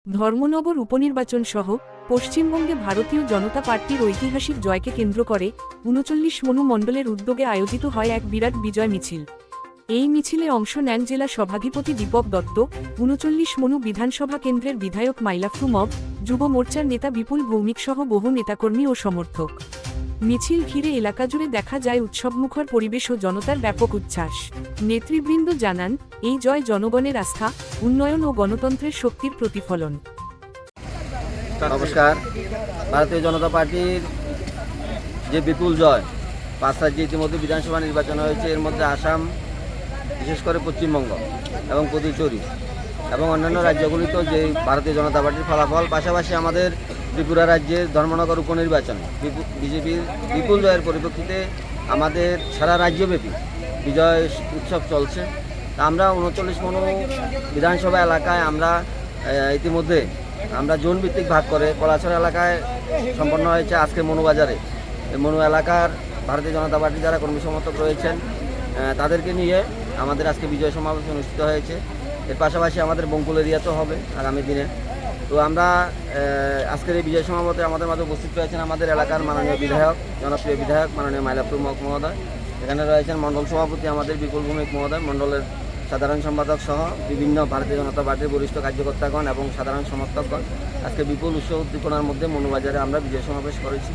ধর্মনগর উপনির্বাচন সহ পশ্চিমবঙ্গে ভারতীয় জনতা পার্টির ঐতিহাসিক জয়কে কেন্দ্র করে ৩৯ মনু মণ্ডলের উদ্যোগে আয়োজিত হয় এক বিরাট বিজয় মিছিল। এই মিছিলে অংশ নেন জেলা সভাধিপতি দীপক দত্ত, ৩৯ মনু বিধানসভা কেন্দ্রের বিধায়ক মাইলাফরু মগ, যুব মোর্চার নেতা বিপুল ভৌমিক সহ বহু নেতাকর্মী ও সমর্থক। মিছিল ঘিরে এলাকা জুড়ে দেখা যায় উৎসবমুখর পরিবেশ ও জনতার ব্যাপক উচ্ছ্বাস। নেতৃবৃন্দ জানান, এই জয় জনগণের আস্থা, উন্নয়ন ও গণতন্ত্রের শক্তির প্রতিফলন। নমস্কার। ভারতীয় জনতা পার্টির যে বিপুল জয়, 5 রাজ্যে ইতিমধ্যে বিধানসভা নির্বাচন হয়েছে। এর মধ্যে আসাম, বিশেষ করে পশ্চিমবঙ্গ এবং পুদুচেরি এবং অন্যান্য রাজ্যগুলিতেও যে ভারতীয় জনতা পার্টির ফলাফল, পাশাপাশি আমাদের ত্রিপুরা রাজ্যের ধর্মনগর উপনির্বাচন বিজেপির বিপুল জয়ের পরিপ্রেক্ষিতে আমাদের সারা রাজ্যব্যাপী বিজয় উৎসব চলছে। আমরা 39 মনু বিধানসভা এলাকায় আমরা ইতিমধ্যে জোন ভিত্তিক ভাগ করে কলাছড়া এলাকায় সম্পন্ন হয়েছে আজকে মনুবাজারে। এই মনু এলাকার ভারতীয় জনতা পার্টির যারা কর্মী সমর্থক রয়েছেন তাদেরকে নিয়ে আমাদের আজকে বিজয় সমাবেশ অনুষ্ঠিত হয়েছে। এর পাশাপাশি আমাদের বঙ্কুল এরিয়াতেও হবে আগামী দিনে। তো আমরা আজকের এই বিজয় সমাবেশে আমাদের মাঝে উপস্থিত রয়েছেন আমাদের এলাকার মাননীয় বিধায়ক, জনপ্রিয় বিধায়ক মাননীয় মাইলাফরু মগ মহোদয়। এখানে রয়েছেন মণ্ডল সভাপতি আমাদের বিপুল ভৌমিক মহোদয়, মণ্ডলের সাধারণ সম্পাদক সহ বিভিন্ন ভারতীয় জনতা পার্টির বরিষ্ঠ কার্যকর্তাগণ এবং সাধারণ সমর্থকগণ। আজকে বিপুল উৎসব উদ্দীপনার মধ্যে মনুবাজারে আমরা বিজয় সমাবেশ করেছি।